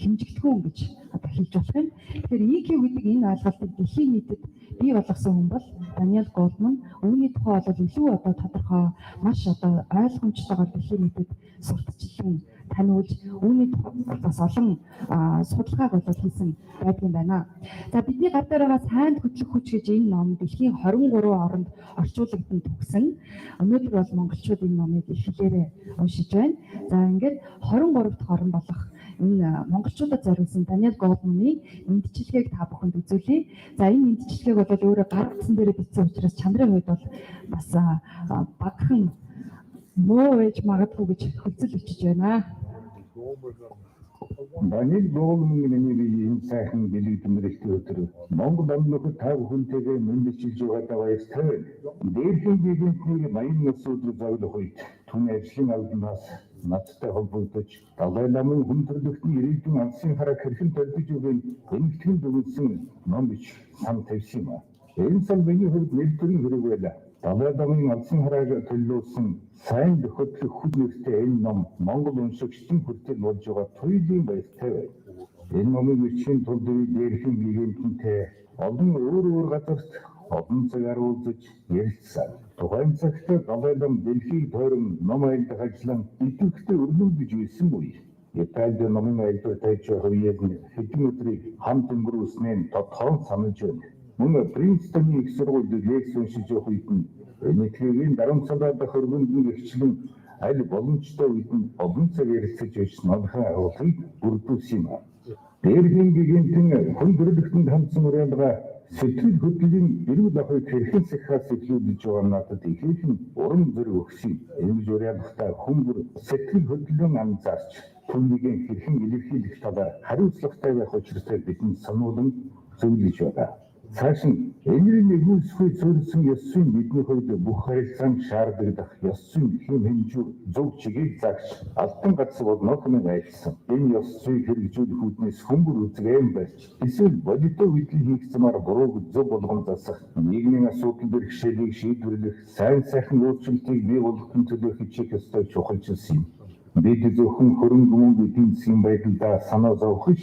хэмжигдэхүүн гэж одоо хэлж болох юм. Тэгэхээр EQ гэдэг энэ ойлголтыг дэлхийн нийтэд бий болгосон хүн бол Даниел Гоулман. Үүний тухай бол илүү одоо тодорхой маш одоо ойлгомжтойгоор дэлхийн нийтэд сурталчилсан таниулж үүний тухай бас олон судалгааг бол хийсэн байдаг юм байна. За бидний гар дээр байгаа сайнд хөтлөх хүч гэж энэ ном дэлхийн 23 оронд орчуулагдсан төгсөн. Өнөөдөр бол монголчууд энэ номыг их хэлээрээ уншиж байна. За ингээд 23 дахь орон болох энэ монголчуудад зориулсан Даниел Гоулманы мэдчилгээг та бүхэнд үзүүлье. За энэ мэдчилгээг бол өөрөө гар утсан дээр бичсэн учраас чанарын хувьд бол бас багахан муу ээж магадгүй гэж хөлцөл өчөж байна. Даниел Гоулманы нэмийн сайхан бэлэгдэн мэрэгтэй өдөр Монгол амнууд та бүхэнтэйгээ мэндчилж байгаадаа баяртай. Дээрхэн гэгэнтнийг баян нас өдөр зовлох үед түн ажлын албанаас надтай холбогдож Далай ламын хүн төрөлхтний ирээдүйн алсын хараа хэрхэн төлөвлөж өгөн эмгэгхэн дүгнсэн ном бич сан тавьсан юм. Энэ сан миний хувьд нэр төрийн хэрэг байлаа. Далай ламын алсын харааг төлөвлөсөн САЙНД ХӨТЛӨХ ХҮЧ нэртэй энэ ном Монгол уншигчдын хүртэл болж байгаа туйлын баяртай байна. Энэ номын бичгийн тулд дээрхэн гэгэнтэнтэй олон өөр газарт олон цагаар уулзаж ярилцсан. Тухайн цагт Далай лам дэлхийг тойрон ном айлдах ажлын идэвхтэй өрнүүлж байсан үе. Италид номын айлдах тааж байгаа үеэд хэдэн өдрийг хамт өнгөрүүлснээр тодорхой санаж байна. Мөн Принстоны их сургуульд лекц уншиж явах үед нийтлэгийн дарамтсалаад хөргөндөн гэрчлэн аль боломжтой үед нь олон цаг ярилцаж байж нодхон агуулгыг бүрдүүлсэн юм. Дээрхэн гэгэнтэн хүн төрөлхтөнд хамтсан урайлга сэтгэл хөдлөлийн эрүүл ахуйг хэрхэн сахихаас эхлүүлж байгаа надад ихээхэн урам зориг өгсөн. Энэ урайлгатаа хүн бүр сэтгэл хөдлөлийн анзаарч түүнийг хэрхэн илэрхийлэх талаар хариуцлагатай байх учиртай бидэнд сануулan зөвлөж байгаа. Цааш нь энэний нэгүсгүй зөвлөсөн ёс зүйн бидний хувьд бүх харилцаанд шаардлагатай ёс зүйн хэм хэмжүү зөв чигийг загч алдан гацсан бол номын айлсан. Энэ ёс зүйг хэрэгжүүлэх үүднээс хүмүүр үзгээн барьж эсвэл бодиттой үйл хийгцмаар бурууг зөв болгон засах нийгмийн асуудал бэрхшээлийг шийдвэрлэх сайн сайхан өөрчлөлтийг бий болгохын төлөө хичээх ёстой чухалчилсан юм. Бид зөвхөн хөрөнгө мөнгө эдийн засгийн байдлаа санаа зовхож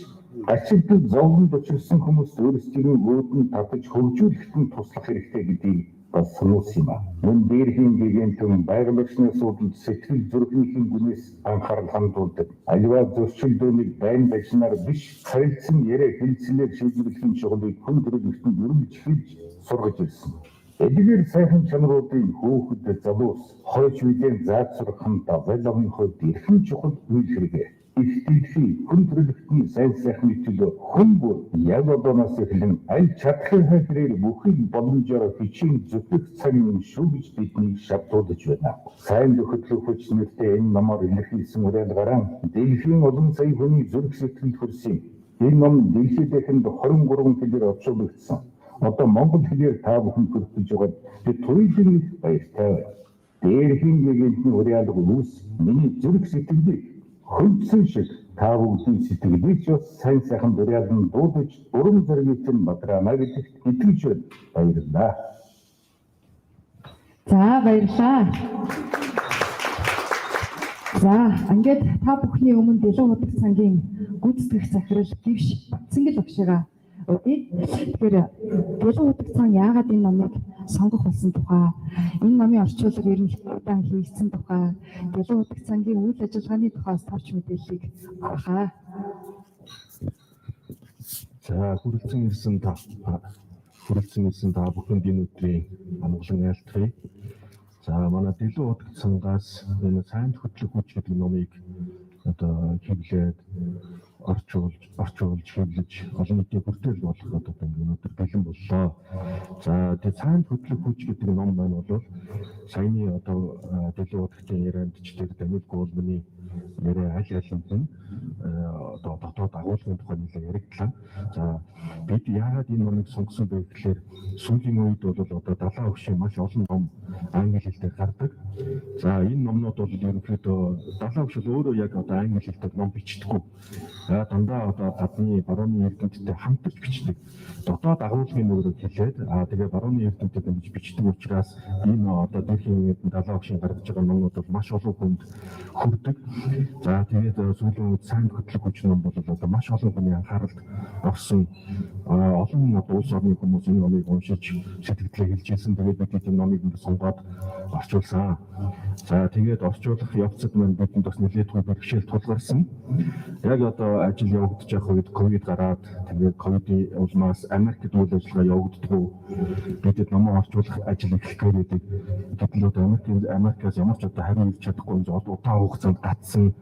ачаалтад зовлонд очирсан хүмүүст өөрсдийн өөдөн татаж хөгжүүлэхэд туслах хэрэгтэй гэдгийг бас сануулсан юм. Мөн дээрхийн гэгэнтэн байгуулагчны асуудалд сэтгэл зүрхнийхэн гүнээс анхаарал хандуулдаг. Аливаа зөрчилдөөнийг байн дагнаар биш харилцан яриа хэлцлээр шийдвэрлэхийн чухлыг хүн төрөлхтөнд өргөж хэлж сургаж ирсэн. Эдгээр сайхан чанаруудын хөөхд залуус хойч үеийн заацрахын Далай ламын хувьд эрхэм чухал үйл хэрэгэ. Их дэлхий хүн төрөлхтний сайн сайхны төлөө хүн бүр яг одооноос эхлэн аль чадхын хэрээр бүхий боломжоор хичээн зүтгэх цаг юм шүү гэж биднийг шаардуулж байна. САЙНД ХӨТЛӨХ ХҮЧ нэртэй энэ номоор илэрхийлсэн урайлгараа дэлхийн олон сая хүний зүрх сэтгэлд хүрсэн. Энэ ном дэлхийд дахинд 23 хэлээр орчуулагдсан. Одоо монгол хэлээр та бүхэн хүртэж байгаад бид туйлын их баяртай байна. Дээрхийн гэгэнтний урайлга үүс миний зүрх сэтгэлийг хөндлсөн шиг та бүхний сэтгэлийг ч сайн сайхан урайлан дуудаж урам зоригт нь бадраана гэдэгт итгэж баярлалаа. За баярлалаа. За ингээд та бүхний өмнө ДИЛОВ ХУТАГТ САН-гийн гүйцэтгэх захирал Гівш Сэтгэл багшаа өгье. Тэгэхээр ДИЛОВ ХУТАГТ САН яагаад энэ номыг сонгох болсон тухай, энэ номын орчуулга ерөнхийдөө хийгдсэн тухай, ДИЛОВ ХУТАГТ САН-гийн үйл ажиллагааны тухай товч мэдээллийг авахаа. За хүрэлцэн ирсэн та бүхэнд энэ өдрийн амгалан айлтгая. За манай ДИЛОВ ХУТАГТ САН-гаас энэ САЙНД ХӨТЛӨХ ХҮЧ гэдэг номыг одоо хэвлээд орчуулж хэвлэж олон нийтийн хүртэл болох одоо өнөөдөр бэлэн боллоо. За тэгээд САЙНД ХӨТЛӨХ ХҮЧ гэдэг ном маань бол саяны одоо ДИЛОВ ХУТАГТ-ийн ярианд ч тэр Даниел Гоулманы нэрээ аль алинд нь одоо дотоод агуулгын тухай нэлээд яригдлаа. За бид яагаад энэ номыг сонгосон бэ гэхээр сүүлийн үед бол одоо 70 өгшийн маш олон ном англи хэлээр гардаг. За энэ номнууд бол ерөнхийдөө 70 өгш өөрөө яг одоо англи хэлээр ном бичдэггүй. Дандаа одоо гадны барууны эрдэмтдтэй хамтарч бичдэг. Дотоод агуулгын өөрөөр хэлээд тэгээ барууны эрдэмтэд ингэж бичдэг учраас энэ одоо дэлхийн нийтэд 70 өгшийн гаргаж байгаа номнууд бол маш олон хүнд хүрдэг. За тэгээд сүүлийн үед САЙНД ХӨТЛӨХ ХҮЧ ном бол одоо маш олон хүний анхааралд орсон. Олон одоо улс орны хүмүүс энэ номыг уншиж сэтгэлдээ хэлжсэн. Тэгээд бид энэ номыг сонгоод орчуулсан. За тэгээд орчуулах явцад маань бидэнд бас нэлээд их бэрхшээл тулгарсан. Яг одоо ажил явагдаж байх үед ковид гараад тэгээд ковидын улмаас Америкт үйл ажиллагаа явагддаггүй. Бидэд номоо орчуулах ажил эхлэхээр байдаг. Гэтэл Америкаас ямар ч одоо хариу өгч чадахгүй удаан хугацаанд гатсан.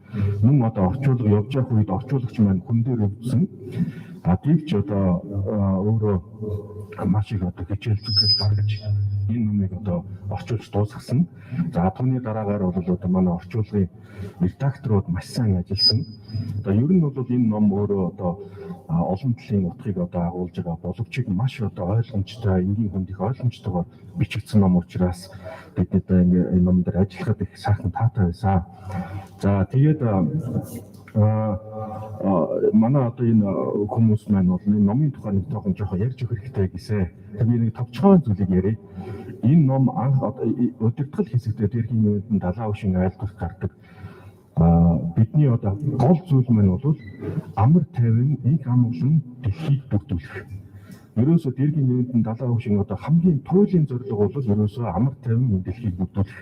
Мөн одоо орчуулга явж байх үед орчуулагч маань хүн дээр өвдсөн. Тэгвч одоо өөрөө маш их одоо хичээл зүтгэл гаргаж энэ номыг одоо орчуулж дуусгасан. За түүний дараагаар бол одоо манай орчуулгын редакторууд маш сайн ажилласан. Одоо ер нь бол энэ ном өөрөө одоо олон талын утгыг одоо агуулж байгаа боловч маш одоо ойлгомжтой, энгийн хүнд их ойлгомжтойгоор бичигдсэн ном учраас бидэд энэ ном дээр ажиллахад их сайхан таатай байсан. За тэгээд манай одоо энэ хүмүүс маань бол номын тухай нэг жоохон ярьж өгөх хэрэгтэй гэсэн. Тэгээд нэг товчхон зүйлийг ярив. Энэ ном анх удирдгал хэсэгтээ дэлхийн нийтэд 70 өгшийн айлтгуулах гардаг. Бидний одоо гол зүйл маань бол амар тайван нэг амгалан дэлхийг бүрдүүлэх. Ерөөсөө дэлхийн нийтэд 70 өгшийн одоо хамгийн туйлын зорилго бол ерөөсөө амар тайван энэ дэлхийг бүрдүүлэх.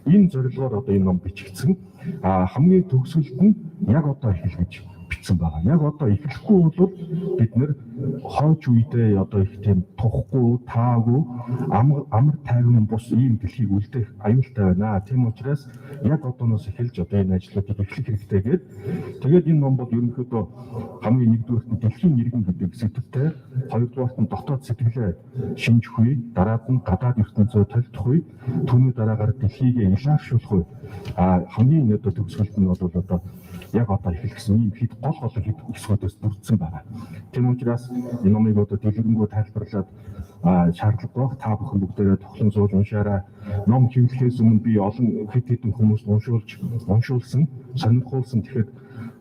Энэ зорилгоор одоо энэ ном бичигдсэн. Хамгийн төгсгөлд нь яг одоо эхэлж бичсэн байгаа. Яг одоо эхлэхгүй бол бид нэр хойч үедээ одоо их тийм тухгүй, таагүй, амар тайван бус ийм дэлхийг үлдээх аюултай байна. Тийм учраас яг одооноос эхэлж одоо энэ ажлуудыг эхлэх хэрэгтэй гэдэг. Тэгээд энэ ном бол ерөнхийдөө хамгийн нэгдүгээрт нь дэлхийн иргэн гэдэг сэдвтэй, хоёрдугаарт нь дотоод сэтгэлээ шинжих үе, дараад нь гадаад ертөнцөө толдох үе, түүний дараагаар дэлхийг илэршүүлэх үе. Хамгийн одоо төгсгөлд нь бол одоо яг одоо эхлэсэн ийм хэд гол хэсгүүдээс бүрдсэн байна. Тийм учраас энэ номыг одоо дэлгэрэнгүй тайлбарлаад шаардлагатай байх. Та бүхэн бүгдээрээ тоглон сууж уншаарай. Ном хэвлэхээс өмнө би олон хэдэн хүмүүст уншуулсан, сонирхуулсан. Тэгэхэд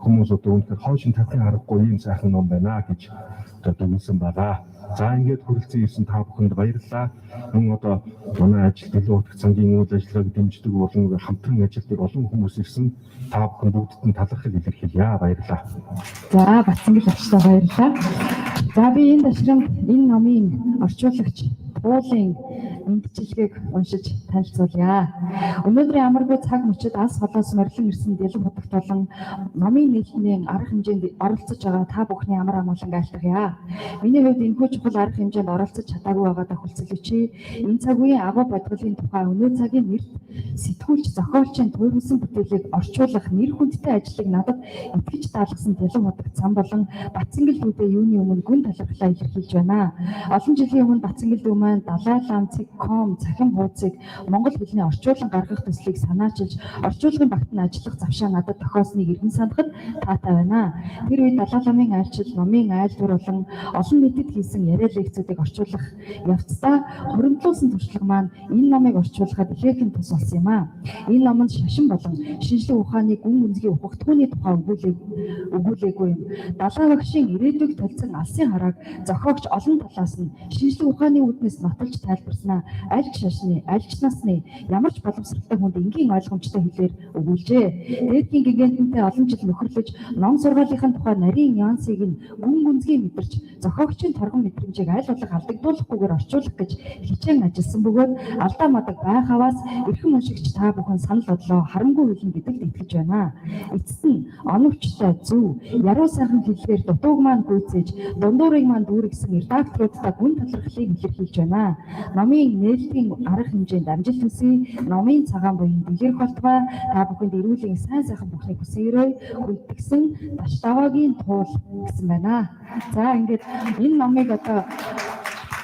хүмүүс одоо үнэхээр хойшин тавихын аргагүй ийм сайхан ном байна гэж одоо дүгнсэн байгаа. За ингээд хүрэлцэн ирсэн та бүхэнд баярлалаа. Мөн одоо манай ажил ДИЛОВ ХУТАГТ САН-гийн үйл ажиллагааг дэмждэг болон хамтран ажилладаг олон хүмүүс ирсэн. Та бүхэн бүгдд нь талархал илэрхийлье. Баярлалаа. За Батсангал агчтай баярлалаа. За би энэ ташрамд энэ номын орчуулагч уулын мэдчилгээг уншиж танилцуулъя. Өнөөдрийн амаргүй цаг мөчид алс холоос морилон ирсэн ДИЛОВ ХУТАГТ болон номын нийлтний арга хэмжээнд оролцож байгаа та бүхний амар амгалан айлтгая. Миний хувьд энэхүү чухал арга хэмжээнд оролцож чадаагүй байгаадаа хүлцэлвч энэ цаг үеийн агуу бодголын тухай өнөө цагийн нэрт сэтгүүлч зохиолчийн туйлсан бүтээлийг орчуулах нэр хүндтэй ажлыг надад итгэж даалгасан ДИЛОВ ХУТАГТ САН болон Батсангал дүүтэй юуны өмнө гүн талархлаа илэрхийлж байна. Олон жилийн өмнө Батсангал дүү маань далайлам.com цахим хуудсыг монгол хэлний орчуулан гаргах төслийг санаачилж орчуулгын багтан ажиллах завшаа надад тохиолсныг иргэн санахад таатай байна. Тэр үед далайламын айлчил, номын айлдвар болон олон нийтэд хийсэн яриа лекцүүдийг орчуулах явцдаа хуримтлуулсан туршлага маань энэ номыг орчуулахад ихээхэн тус болсон юм а. Энэ номонд шашин болон шинжлэх ухааны гүн гүнзгий ухагтхууны тухай өгүүлээгүй юм. Далай багшийн ирээдүйг толцсон алсын харааг зохиогч олон талаас нь шинжлэх ухааны үүднээс нотолж тайлбарснаа аль шашны, аль насны ямар ч боловсралтай хүнд энгийн ойлгомжтой хэлээр өгүүлжээ. Дээдхийн гиганттай олон жил нөхөрлөж ном сургаалынхаа тухай нарийн нюансыг нь гүн гүнзгий мэдэрч зохиогчийн торгон мэдрэмжийг аль болох алдагдуулахгүйгээр орчуулах гэж хичээн ажилласан бөгөөд алдаа мадаг байх аваас эрхэм уншигч та бүхэн санал бодлоо харамгүй хэлнэ гэдэгт итгэж байна. Эцэст нь оновчтой зөв, яруу сайхан хэллэгээр дутууг маань гүйцээж, дундуурыг маань дүүргэсэн редакторуудтай гүн талархлыг илэрхийлж байна. Номын нээлтийн арга хэмжээнд амжилт хүсье. Номын цагаан буян дэлгэрэх болтугай та бүхэнд эрүүлийн сайн сайхан бүхнийг хүсээрэй. Хүндгсэн Таштавагийн туул гэсэн байна. За ингээд энэ номыг одоо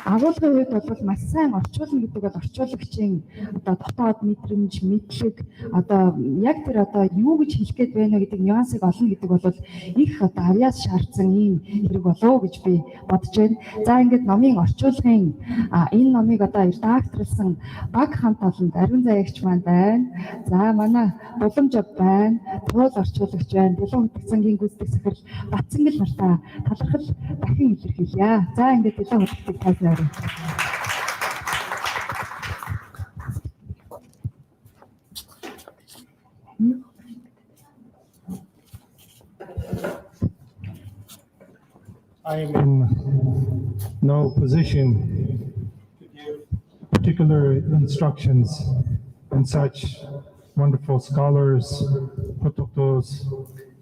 Агуулгын үед бол маш сайн орчуулна гэдэг бол орчуулагчийн одоо дотоод мэдрэмж, мэдлэг одоо яг тэр одоо юу гэж хэлэх гээд байна гэдэг нюансыг олно гэдэг бол их одоо авьяас шаардсан ийм хэрэг болов гэж би бодож байна. За ингээд номын орчуулгын энэ номыг одоо редакторлсан баг хамт олонд ариун зайгч маань байна. За манай Дуламж байна, туул орчуулагч байна, ДИЛОВ ХУТАГТ САН-гийн гүйцэтгэх захирал Батцангил нартаа талархал дахин илэрхийлье. За ингээд ДИЛОВ ХУТАГТыг тайлбарлая. I am in no position to give particular instructions in such wonderful scholars, protocos,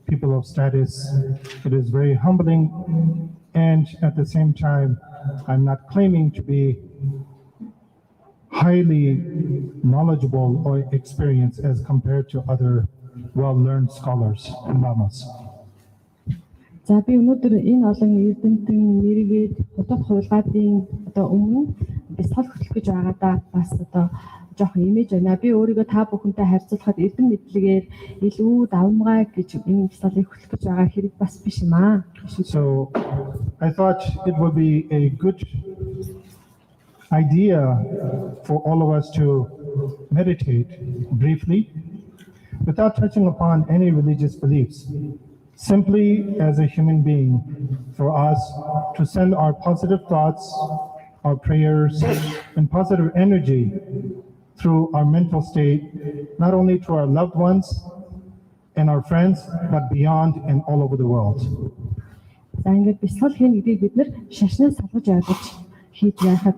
people of status. It is very humbling, and at the same time, I'm not claiming to be highly knowledgeable or experienced as compared to other well-learned scholars and lamas. За би өнөөдөр энэ олон эрдэмтэн нэргээд худал хуйлгаадын одоо өмнө бясалгал хөтлөх гэж байгаадаа бас одоо жоохон имиж байна. Би өөрийгөө та бүхэнтэй харьцуулахад эрдэм мэдлэгээр илүү давмгай гэж энэ бясалгалыг хөтлөх гэж байгаа хэрэг бас биш юм аа. So I thought it would be a good idea for all of us to meditate briefly without touching upon any religious beliefs. Simply as a human being, for us to send our positive thoughts, our prayers, and positive energy through our mental state, not only to our loved ones and our friends, but beyond and all over the world. За ингээд бясалгал хийн гэдгийг бид нэр шашнаас салгаж ойлгож хийж яхад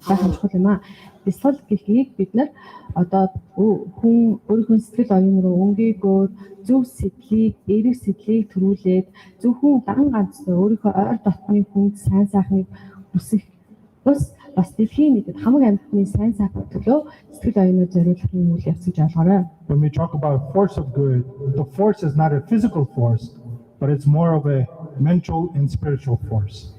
бахам чухал юм аа. Бясалгал гэхийг бид нэр одоо хүн өөрийнхөө сэтгэл оюун руу өнгийгөө зөв сэтлийг, эерэг сэтлийг төрүүлээд зөвхөн дан ганц өөрийнхөө ойр дотны хүнд сайн сайхныг хүсэх бас дэлхийн нийтэд хамаг амьтны сайн сайхан төлөө сэтгэл оюуныг зориулах юм үйл явц гэж ойлгоорой. When we talk about force of good, the force is not a physical force, but it's more of a mental and spiritual force.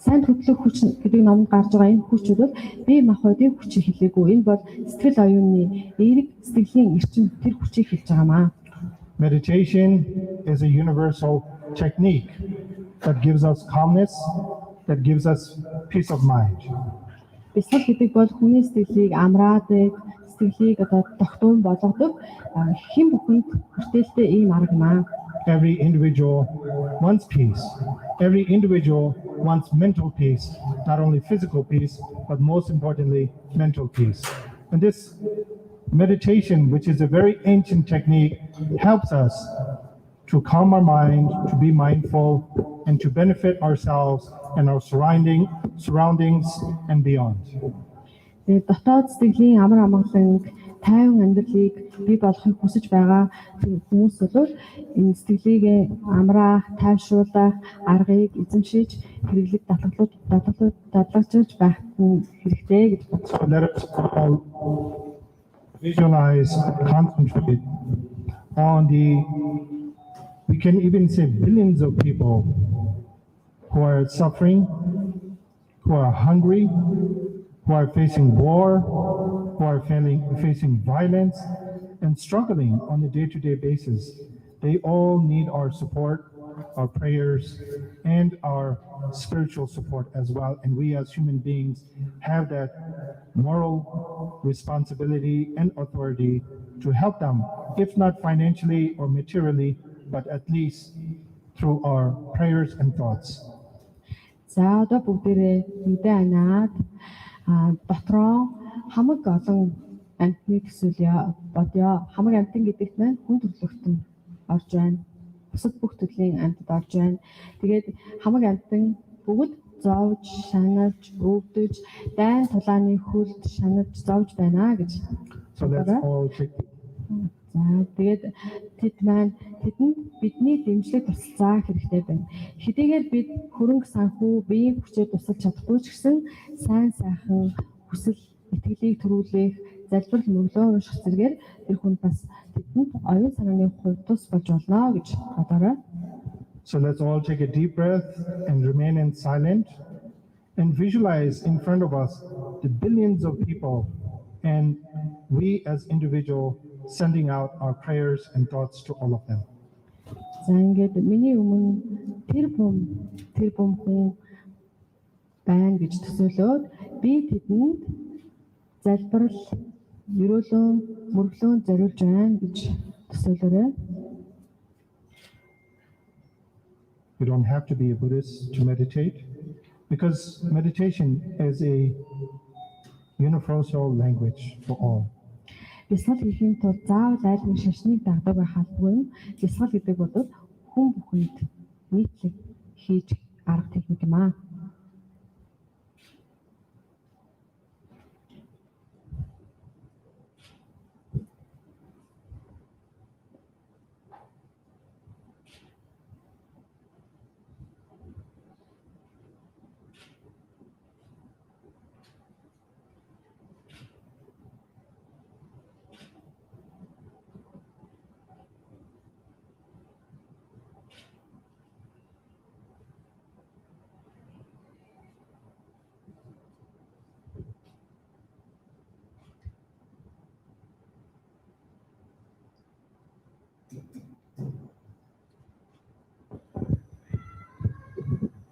САЙНД хөтлөх хүч гэдэг номонд гарч байгаа энэ хүч бол бие махбодын хүчийг хэлээгүй. Энэ бол сэтгэл оюуны эерэг сэтгэлийн эрчим тэр хүчийг хэлж байгаамаа. Meditation is a universal technique that gives us calmness, that gives us peace of mind. Бясалгал гэдэг бол хүний сэтгэлийг амраадаг, сэтгэлийг одоо тогтворн болгодог хэн бүхэнд хүртээлтэй ийм арга юм аа. Every individual wants peace. Every individual wants mental peace, not only physical peace, but most importantly, mental peace. And this meditation, which is a very ancient technique, helps us to calm our mind, to be mindful, and to benefit ourselves and our surroundings and beyond. Дотоод сэтгэлийн амар амгалан тайван амьдралыг бий болгохыг хүсэж байгаа хүмүүс бол энэ сэтгэлийг амраах, тайвшруулах аргыг эзэмшиж хэрэглэж дадлагдж байх хэрэгтэй гэж бодсон. Let us all visualize, concentrate on we can even say billions of people who are suffering, who are hungry, who are facing war, who are facing violence and struggling on a day-to-day basis. They all need our support, our prayers, and our spiritual support as well. And we as human beings have that moral responsibility and authority to help them, if not financially or materially, but at least through our prayers and thoughts. За одоо бүгдээрээ мэдээ анаад дотроо хамаг олон амьтныг төсөөлё бодё. Хамаг амьтан гэдэгт маань хүн төрлөختөн орж байна. Бусад бүх төрлийн амьтад орж байна. Тэгээд хамаг амьтан бүгд зовж, шанаж, өвдөж, дайн тулааны хөлд шанаж зовж байна гэж. So let's all take. За тэгээд тэдэнд бидний дэмжлэг тусалцаа хэрэгтэй байна. Хэдийгээр бид хөрөнгө санхүү, биеийн хүчээр тусалж чадахгүй ч гэсэн сайн сайхан хүсэл итгэлийг төрүүлэх, залбирал мөглөө унших зэргээр тэр хүн бас тэдэнд оюун санааны хувьд тус болж болно гэж бодоорой. So let's all take a deep breath and remain in silent and visualize in front of us the billions of people and we as individuals sending out our prayers and thoughts to all of them. За ингээд миний өмнө тэр бум хүн байна гэж төсөөлөөд би тэдэнд залбирал, өрөөлөн, мөрөглөн зориулж байна гэж төсөөлөөрэй. You don't have to be a Buddhist to meditate because meditation is a universal language for all. Бясалгал хийхин тулд заавал айл нэг шашныг дагдаг байх албагүй. Бясалгал гэдэг бол хүн бүхэнд нийтлэг хийж арга техник юм аа.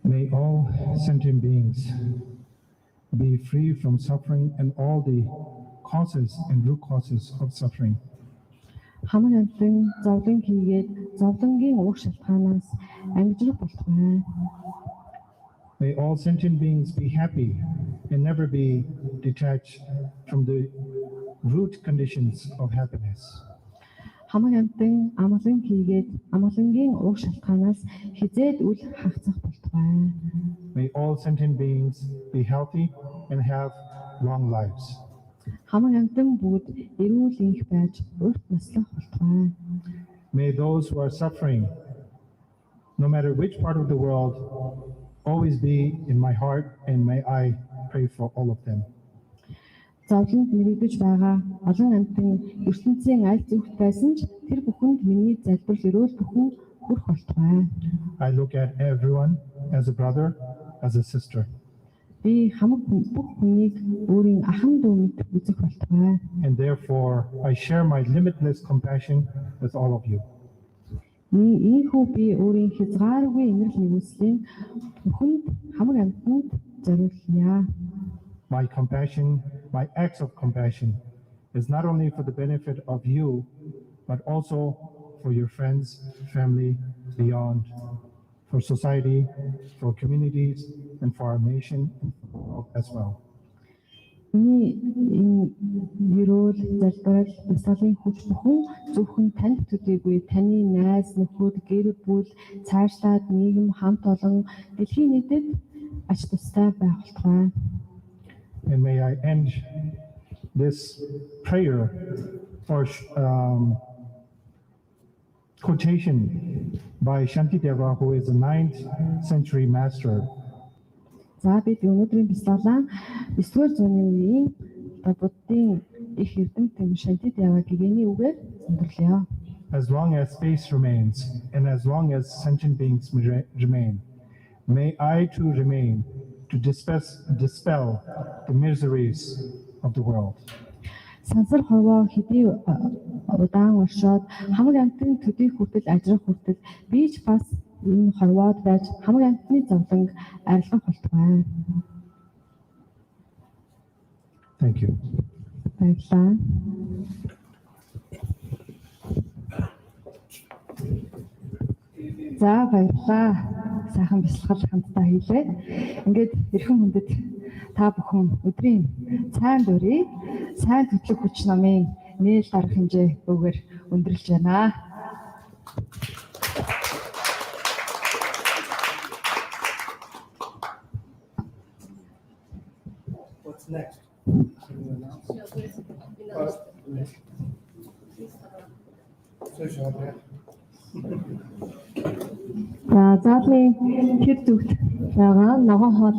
May all sentient beings be free from suffering and all the causes and root causes of suffering. Хамаг амтлан зовлон хийгээд зовлонгийн уг шалтгаанаас ангижрах болтугай. May all sentient beings be happy and never be detached from the root conditions of happiness. Хамаг амтлан амгалан хийгээд амгалангийн уг шалтгаанаас хизээд үл хагцах болтугай. May all sentient beings be healthy and have long lives. Хамаг амтлан бүгд эрүүл инх байж урт наслах болтугай. May those who are suffering, no matter which part of the world, always be in my heart, and may I pray for all of them. Зовлонд мэрэгдэж байгаа олон амтны ертөнцийн аль зүгт байсан ч тэр бүхэнд миний залбирал өрөөл бүхэн хүрэх болтугай. I look at everyone as a brother, as a sister, Би хамаг бүх хүнийг өөрийн ахын дүү мэт үзэх болтугай. and therefore I share my limitless compassion with all of you. Ийхүү би өөрийн хязгааргүй инэрл нэгүслийн бүхэнд хамаг амтнд зориулъя. My compassion, my acts of compassion, is not only for the benefit of you, but also for your friends, family, beyond, for society, for communities, and for our nation as well. Миний энэ ерөөл залбирал бясалгалын хүч бүхэн зөвхөн танд төдийгүй таны найз нөхөд гэр бүл цаашлаад нийгэм хамт олон дэлхийн нийтэд ач тустай байх болтугай. And may I end this prayer or quotation by Shantideva, who is a 9th century master. За бид өнөөдрийн бясалгалаа 9-р зууны үеийн Буддын их эрдэмтэн Shantideva гэгэний үгээр сонирлоо. As long as space remains and as long as sentient beings remain, may I too remain to dispel the miseries of the world. Сансар хорвоо хэдий удаан оршоод хамаг амтны төдий хүртэл ажрах хүртэл би ч бас энэ хорвоод байж хамаг амтны зовлонг арилгах болтугай. Thank you. Баярлалаа. За баярлалаа. Сайхан бясалгал хамтдаа хийлээ. Ингээд эрхэм хүндэт та бүхэн өдрийн цайн дурыг сайн төтлөх хүч намын нээлт арга хэмжээ өгөр өндөрлж байна. What's next? За заалны тэр зүгт байгаа ногоон хоол